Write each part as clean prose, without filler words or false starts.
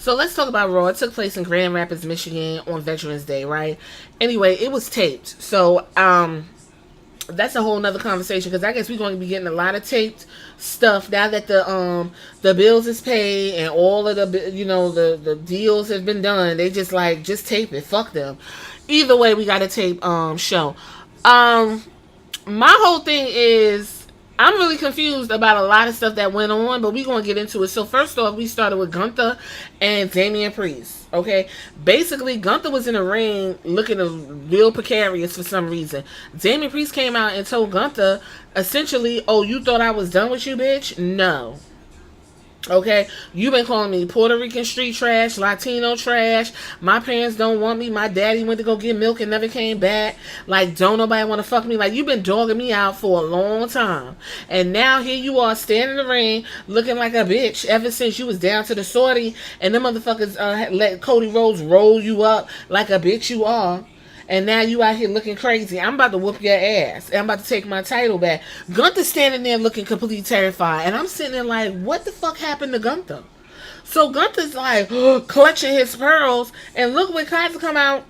So let's talk about Raw. It took place in Grand Rapids, Michigan on Veterans Day, right? Anyway, it was taped. So, that's a whole nother conversation because I guess we're going to be getting a lot of taped stuff now that the bills is paid and all of the the deals have been done. They just tape it. Fuck them. Either way, we got a tape show. My whole thing is I'm really confused about a lot of stuff that went on, but we're going to get into it. So first off, we started with Gunther and Damian Priest. Okay, basically Gunther was in the ring looking real precarious for some reason. Damian Priest came out and told Gunther essentially, "Oh, you thought I was done with you, bitch? No." Okay, you've been calling me Puerto Rican street trash, Latino trash. My parents don't want me. My daddy went to go get milk and never came back. Like, don't nobody want to fuck me. Like, you've been dogging me out for a long time. And now here you are standing in the ring looking like a bitch ever since you was down to the sortie and them motherfuckers let Cody Rhodes roll you up like a bitch you are. And now you out here looking crazy. I'm about to whoop your ass. And I'm about to take my title back. Gunther's standing there looking completely terrified. And I'm sitting there like, what the fuck happened to Gunther? So Gunther's like, clutching his pearls. And look when Kaiser come out.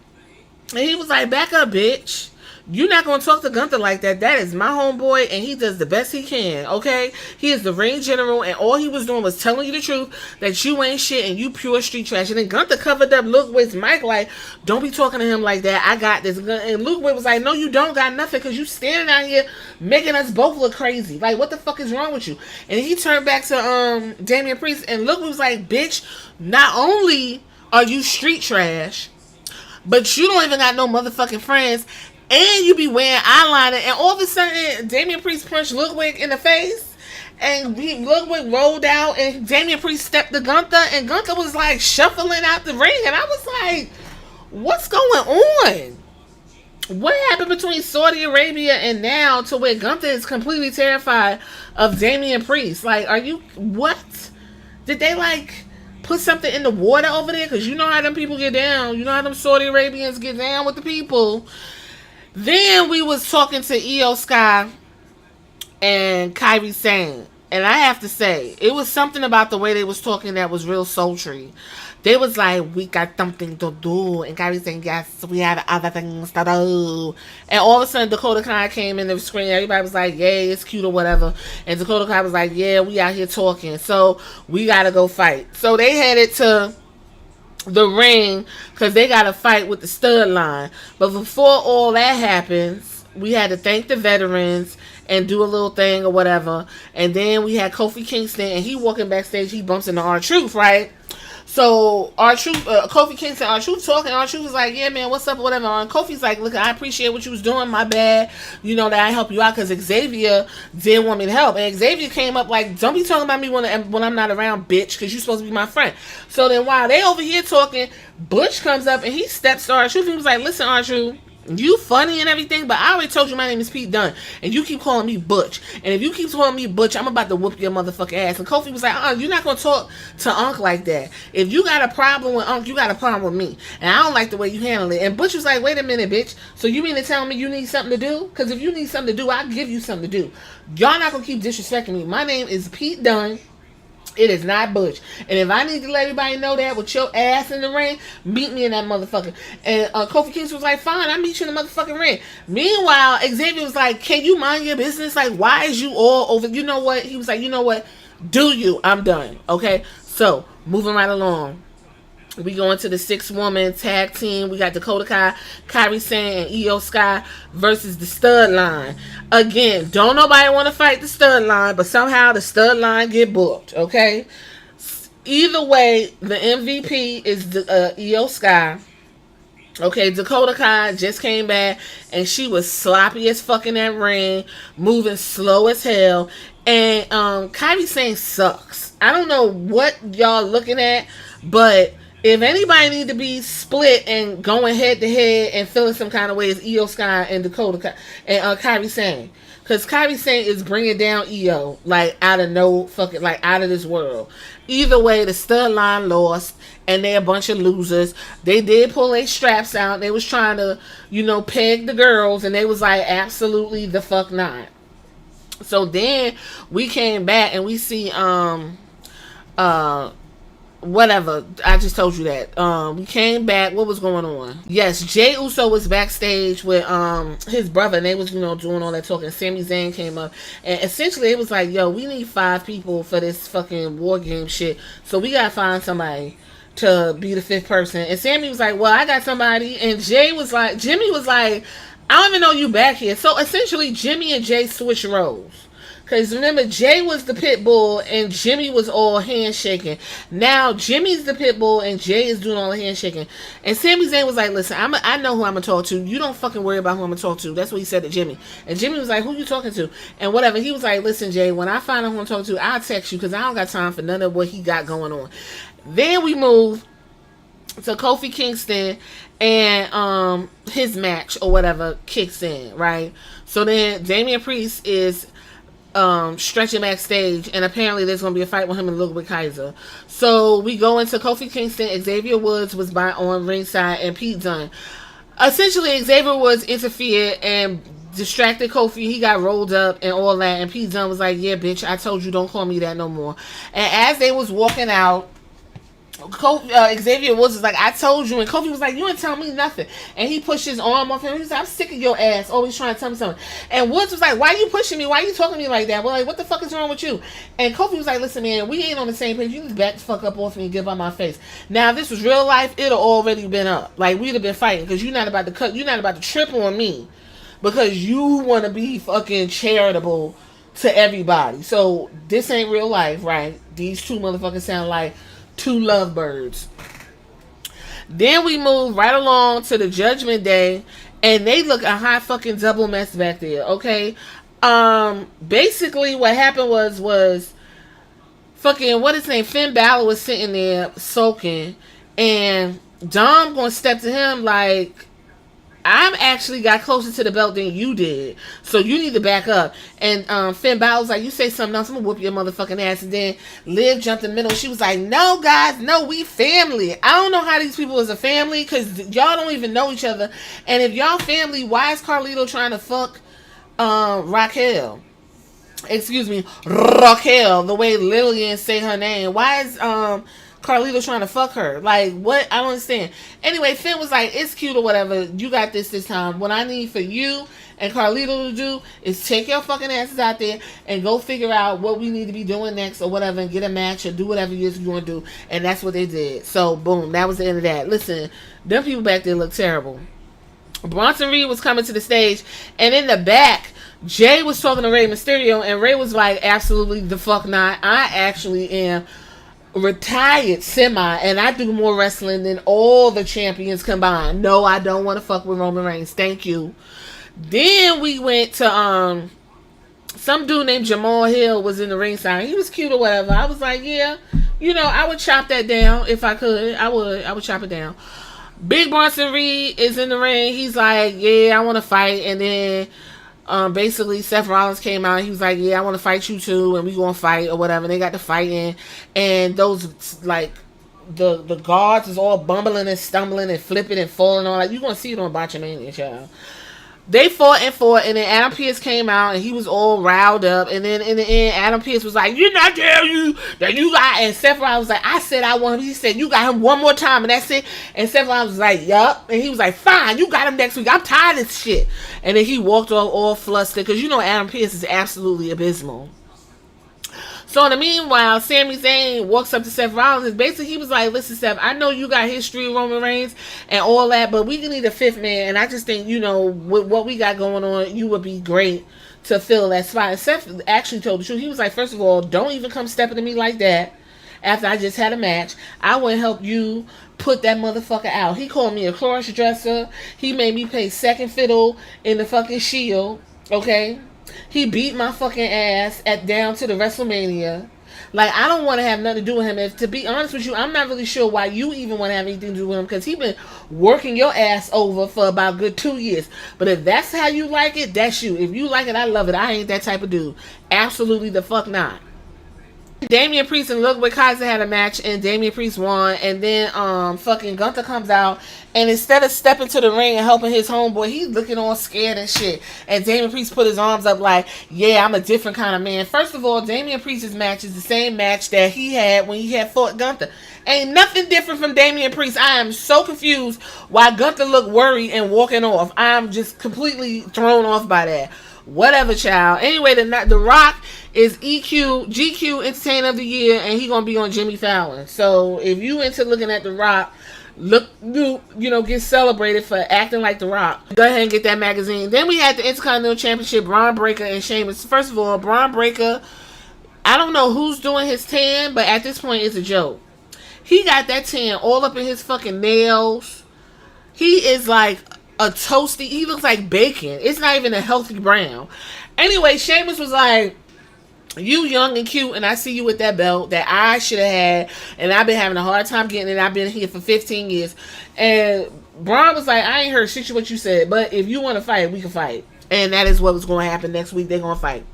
And he was like, back up, bitch. You're not going to talk to Gunther like that. That is my homeboy, and he does the best he can, okay? He is the ring general, and all he was doing was telling you the truth that you ain't shit and you pure street trash. And then Gunther covered up Ludwig's mic like, don't be talking to him like that. I got this. And Ludwig was like, no, you don't got nothing because you standing out here making us both look crazy. Like, what the fuck is wrong with you? And he turned back to Damian Priest, and Ludwig was like, bitch, not only are you street trash, but you don't even got no motherfucking friends. And you be wearing eyeliner, and all of a sudden, Damian Priest punched Ludwig in the face, and Ludwig rolled out, and Damian Priest stepped to Gunther, and Gunther was like shuffling out the ring, and I was like, what's going on? What happened between Saudi Arabia and now to where Gunther is completely terrified of Damian Priest? Like, are you, what? Did they like put something in the water over there? Because you know how them people get down. You know how them Saudi Arabians get down with the people. Then we was talking to Io Sky and Kairi Sane. And I have to say, it was something about the way they was talking that was real sultry. They was like, we got something to do. And Kairi saying, yes, we have other things to do. And all of a sudden, Dakota Kai came in the screen. Everybody was like, yay, it's cute or whatever. And Dakota Kai was like, yeah, we out here talking. So we got to go fight. So they headed to the ring because they got to fight with the stud line. But before all that happens, we had to thank the veterans and do a little thing or whatever. And then we had Kofi Kingston, and he walking backstage. He bumps into R-Truth, right? So R-Truth, Kofi Kingston, R-Truth talking. R-Truth was like, yeah, man, what's up, whatever. And Kofi's like, look, I appreciate what you was doing. My bad. You know that I helped you out because Xavier didn't want me to help. And Xavier came up like, don't be talking about me when I'm not around, bitch, because you're supposed to be my friend. So then while they over here talking, Butch comes up and he steps to R-Truth. He was like, listen, R-Truth, you funny and everything, but I already told you my name is Pete Dunne, and you keep calling me Butch. And if you keep calling me Butch, I'm about to whoop your motherfucking ass. And Kofi was like, you're not going to talk to Unc like that. If you got a problem with Unc, you got a problem with me. And I don't like the way you handle it. And Butch was like, wait a minute, bitch. So you mean to tell me you need something to do? Because if you need something to do, I'll give you something to do. Y'all not going to keep disrespecting me. My name is Pete Dunne. It is not Butch. And if I need to let everybody know that with your ass in the ring, meet me in that motherfucker. And Kofi Kingston was like, fine, I'll meet you in the motherfucking ring. Meanwhile, Xavier was like, can you mind your business? Like, why is you all over? You know what? He was like, you know what? Do you? I'm done. Okay? So, moving right along. We go into the 6-woman tag team. We got Dakota Kai, Kairi Sane, and Io Sky versus the stud line. Again, don't nobody want to fight the stud line, but somehow the stud line get booked, okay? Either way, the MVP is the Io Sky. Okay, Dakota Kai just came back, and she was sloppy as fuck in that ring, moving slow as hell. And Kairi Sane sucks. I don't know what y'all looking at, but if anybody need to be split and going head to head and feeling some kind of way, it's Io Sky and Dakota Kai and Kairi Sane, because Kairi Sane is bringing down Io like out of no fucking, like out of this world. Either way, the stud line lost, and they're a bunch of losers. They did pull their straps out. They was trying to, peg the girls, and they was like, absolutely the fuck not. So then we came back and we see whatever. I just told you that. We came back. What was going on? Yes, Jey Uso was backstage with his brother, and they was, doing all that talking. Sami Zayn came up, and essentially it was like, yo, we need 5 people for this fucking war game shit. So we gotta find somebody to be the 5th person. And Sami was like, well, I got somebody. And Jimmy was like, I don't even know you back here. So essentially Jimmy and Jey switched roles. Because remember, Jey was the pit bull and Jimmy was all handshaking. Now Jimmy's the pit bull and Jey is doing all the handshaking. And Sami Zayn was like, listen, I know who I'm going to talk to. You don't fucking worry about who I'm going to talk to. That's what he said to Jimmy. And Jimmy was like, who you talking to? And whatever. He was like, listen, Jey, when I find out who I'm talking to, I'll text you because I don't got time for none of what he got going on. Then we move to Kofi Kingston and his match or whatever kicks in, right? So then Damian Priest is stretching backstage, and apparently there's going to be a fight with him and a little bit Kaiser. So we go into Kofi Kingston. Xavier Woods was on ringside, and Pete Dunne. Essentially, Xavier Woods interfered and distracted Kofi. He got rolled up and all that, and Pete Dunne was like, yeah, bitch, I told you, don't call me that no more. And as they was walking out, Xavier Woods was like, I told you. And Kofi was like, you didn't tell me nothing. And he pushed his arm off him. He was like, I'm sick of your ass always trying to tell me something. And Woods was like, why you pushing me? Why you talking to me like that? Well, like, what the fuck is wrong with you? And Kofi was like, listen, man, we ain't on the same page. You just back the fuck up off me and get by my face. Now, if this was real life, it'd have already been up. Like, we'd have been fighting because you're not about to trip on me because you want to be fucking charitable to everybody. So this ain't real life, right? These two motherfuckers sound like 2 lovebirds. Then we move right along to the Judgment Day, and they look a hot fucking double mess back there. Okay, basically what happened was fucking what his name, Finn Balor was sitting there soaking, and Dom gonna step to him like, I've actually got closer to the belt than you did, so you need to back up. And Finn Balor was like, you say something else, I'm gonna whoop your motherfucking ass. And then Liv jumped in the middle. She was like, no, guys, no, we family. I don't know how these people is a family, because y'all don't even know each other. And if y'all family, why is Carlito trying to fuck Raquel? Excuse me, Raquel, the way Lillian say her name. Why is Carlito trying to fuck her? Like, what? I don't understand. Anyway, Finn was like, it's cute or whatever. You got this time. What I need for you and Carlito to do is take your fucking asses out there and go figure out what we need to be doing next or whatever, and get a match or do whatever it is you want to do. And that's what they did. So, boom. That was the end of that. Listen, them people back there look terrible. Bronson Reed was coming to the stage, and in the back, Jay was talking to Rey Mysterio, and Rey was like, absolutely the fuck not. I actually am retired semi, and I do more wrestling than all the champions combined. No, I don't want to fuck with Roman Reigns. Thank you. Then we went to some dude named Jamal Hill was in the ringside. He was cute or whatever. I was like, yeah, I would chop that down if I could. I would chop it down. Big Bronson Reed is in the ring. He's like, yeah, I want to fight. And then basically Seth Rollins came out. He was like, yeah, I want to fight you too, and we gonna fight or whatever. And they got to fighting, and those like the guards is all bumbling and stumbling and flipping and falling on. Like, you gonna see it on Botchamania, child. They fought, and then Adam Pearce came out, and he was all riled up. And then in the end, Adam Pearce was like, "You're not telling you that you got." And Seth Rollins was like, "I said I want him." He said, "You got him one more time, and that's it." And Seth Rollins was like, "Yup." And he was like, "Fine, you got him next week. I'm tired of this shit." And then he walked off all flustered because Adam Pearce is absolutely abysmal. So in the meanwhile, Sami Zayn walks up to Seth Rollins, and basically he was like, listen, Seth, I know you got history with Roman Reigns and all that, but we need a 5th man, and I just think, with what we got going on, you would be great to fill that spot. And Seth actually told the truth. He was like, first of all, don't even come stepping to me like that after I just had a match. I would help you put that motherfucker out. He called me a cross dresser. He made me play second fiddle in the fucking Shield, okay? He beat my fucking ass down to the WrestleMania. Like, I don't want to have nothing to do with him. If, to be honest with you, I'm not really sure why you even want to have anything to do with him, because he been working your ass over for about good 2 years. But if that's how you like it, that's you. If you like it, I love it. I ain't that type of dude. Absolutely the fuck not. Damian Priest and Look with Kaiser had a match and Damian Priest won, and then fucking Gunther comes out, and instead of stepping to the ring and helping his homeboy, he's looking all scared and shit. And Damian Priest put his arms up like, yeah, I'm a different kind of man. First of all, Damian Priest's match is the same match that he had when he had fought Gunther. Ain't nothing different from Damian Priest. I am so confused why Gunther looked worried and walking off. I'm just completely thrown off by that. Whatever, child. Anyway, the Rock is GQ Entertainer of the Year, and he gonna be on Jimmy Fallon. So if you into looking at the Rock, get celebrated for acting like the Rock. Go ahead and get that magazine. Then we had the Intercontinental Championship, Bron Breakker and Sheamus. First of all, Bron Breakker, I don't know who's doing his tan, but at this point it's a joke. He got that tan all up in his fucking nails. He is like a toasty, he looks like bacon. It's not even a healthy brown. Anyway, Sheamus was like, you young and cute, and I see you with that belt that I should have had, and I've been having a hard time getting it. I've been here for 15 years. And Bron was like, I ain't heard shit what you said, but if you want to fight, we can fight. And that is what was going to happen next week. They're going to fight.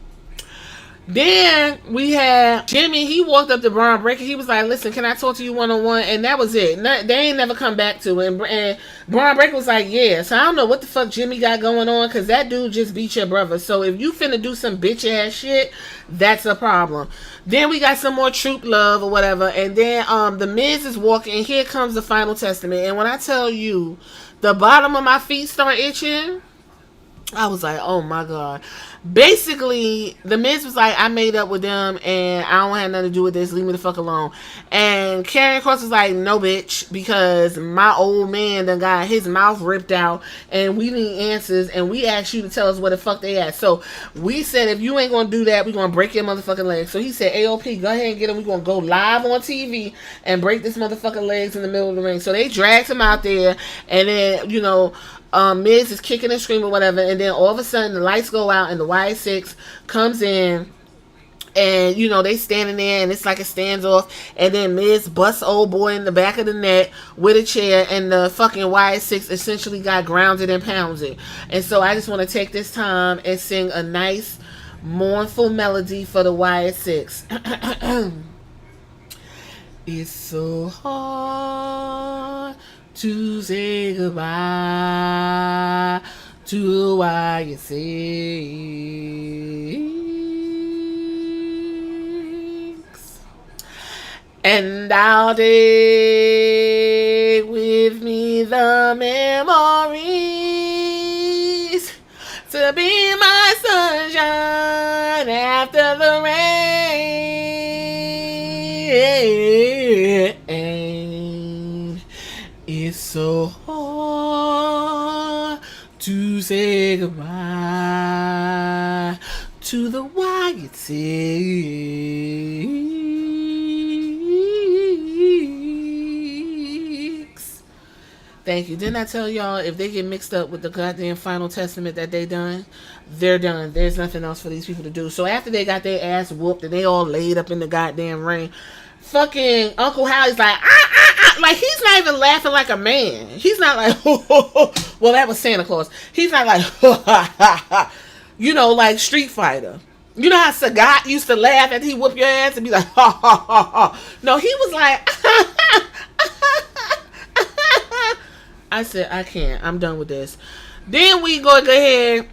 Then we had Jimmy. He walked up to Bron Breakker. He was like, listen, can I talk to you one-on-one? And that was it. They ain't never come back to it. And Bron Breakker was like, yeah. So I don't know what the fuck Jimmy got going on, because that dude just beat your brother. So if you finna do some bitch-ass shit, that's a problem. Then we got some more troop love or whatever. And then the Miz is walking, and here comes the Final Testament. And when I tell you, the bottom of my feet start itching, I was like, oh my God. Basically, the Miz was like, I made up with them and I don't have nothing to do with this. Leave me the fuck alone. And Karrion Kross was like, no bitch, because my old man done got his mouth ripped out and we need answers and we asked you to tell us what the fuck they asked. So we said, if you ain't gonna do that, we gonna break your motherfucking legs. So he said, AOP, go ahead and get him. We gonna go live on TV and break this motherfucking legs in the middle of the ring. So they dragged him out there, and then, Miz is kicking and screaming, whatever, and then all of a sudden the lights go out and the Y6 comes in, and they standing there and it's like a standoff, and then Miz busts old boy in the back of the neck with a chair, and the fucking Y6 essentially got grounded and pounded. And so I just want to take this time and sing a nice mournful melody for the Y6. It's so hard to say goodbye to Wyatt 6. And I'll take with me the memories to be my sunshine after the rain. It's so hard to say goodbye to the Wyatt 6. Thank you. Didn't I tell y'all, if they get mixed up with the goddamn Final Testament that they done, they're done. There's nothing else for these people to do. So after they got their ass whooped and they all laid up in the goddamn ring, fucking Uncle Howie's like, like, he's not even laughing like a man. He's not like, well, that was Santa Claus. He's not like, like Street Fighter. You know how Sagat used to laugh after he whooped your ass and be like, ha, ha, ha, ha. No, he was like, I said, I can't. I'm done with this. Then we go ahead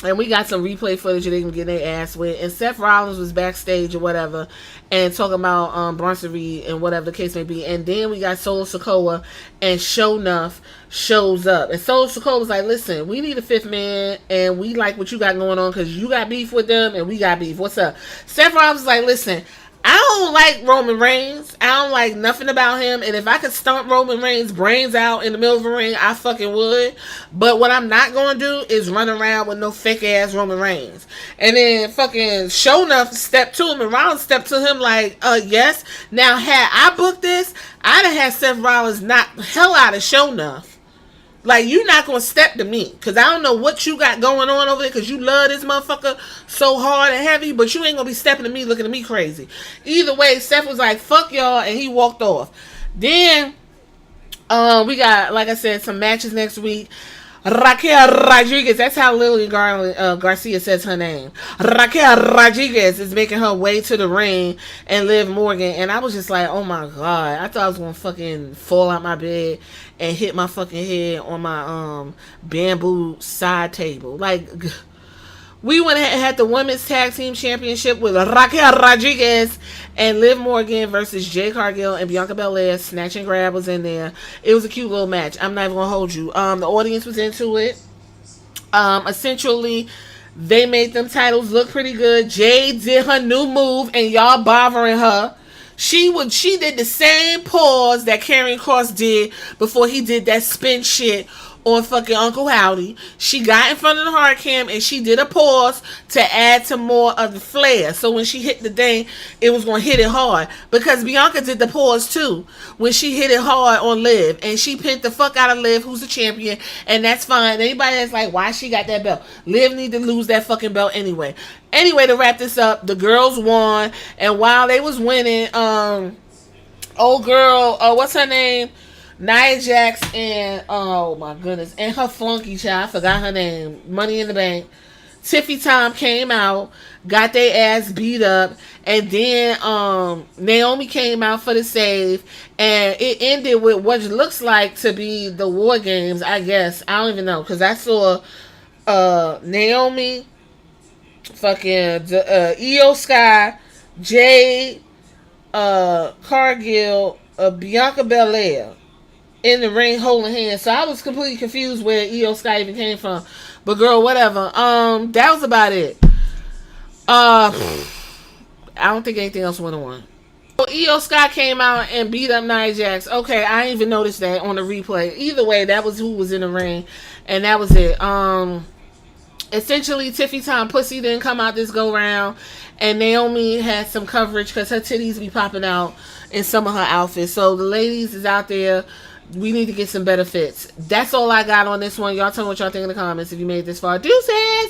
and we got some replay footage of they can get their ass with. And Seth Rollins was backstage or whatever and talking about Bronson Reed and whatever the case may be. And then we got Solo Sikoa, and Show Enough shows up. And Solo Sikoa was like, listen, we need a fifth man and we like what you got going on because you got beef with them and we got beef. What's up? Seth Rollins was like, listen, I don't like Roman Reigns. I don't like nothing about him. And if I could stomp Roman Reigns' brains out in the middle of the ring, I fucking would. But what I'm not going to do is run around with no fake ass Roman Reigns. And then fucking Show Enough stepped to him, and Rollins stepped to him like, yes. Now, had I booked this, I'd have had Seth Rollins knock the hell out of Show Enough. Like, you're not going to step to me. Because I don't know what you got going on over there. Because you love this motherfucker so hard and heavy. But you ain't going to be stepping to me looking at me crazy. Either way, Seth was like, fuck y'all. And he walked off. Then, we got, like I said, some matches next week. Raquel Rodriguez. That's how Lily Garcia says her name. Raquel Rodriguez is making her way to the ring, and Liv Morgan. And I was just like, oh my god. I thought I was going to fucking fall out my bed and hit my fucking head on my bamboo side table. Like, we went ahead and had the Women's Tag Team Championship with Raquel Rodriguez and Liv Morgan versus Jade Cargill and Bianca Belair. Snatch and grab was in there. It was a cute little match. I'm not even going to hold you. The audience was into it. Essentially, they made them titles look pretty good. Jade did her new move and y'all bothering her. She did the same pause that Karrion Kross did before he did that spin shit on fucking Uncle Howdy. She got in front of the hard cam and she did a pause to add to more of the flair. So when she hit the thing, it was going to hit it hard. Because Bianca did the pause too when she hit it hard on Liv. And she pinned the fuck out of Liv, who's the champion. And that's fine. Anybody that's like, why she got that belt? Liv need to lose that fucking belt anyway. Anyway, to wrap this up, the girls won. And while they was winning, old girl, what's her name? Nia Jax and, oh my goodness, and her flunky child, I forgot her name, Money in the Bank. Tiffy Tom came out, got their ass beat up, and then Naomi came out for the save, and it ended with what looks like to be the War Games, I guess. I don't even know, because I saw Naomi, fucking Io Sky, Jade, Cargill, Bianca Belair in the ring holding hands. So I was completely confused where Io Sky even came from. But girl, whatever. That was about it. I don't think anything else went on. So Io Sky came out and beat up Nia Jax. Okay, I didn't even notice that on the replay. Either way, that was who was in the ring. And that was it. Essentially, Tiffy Tom pussy didn't come out this go round. And Naomi had some coverage because her titties be popping out in some of her outfits. So the ladies is out there. We need to get some better fits. That's all I got on this one. Y'all tell me what y'all think in the comments if you made it this far. Deuces!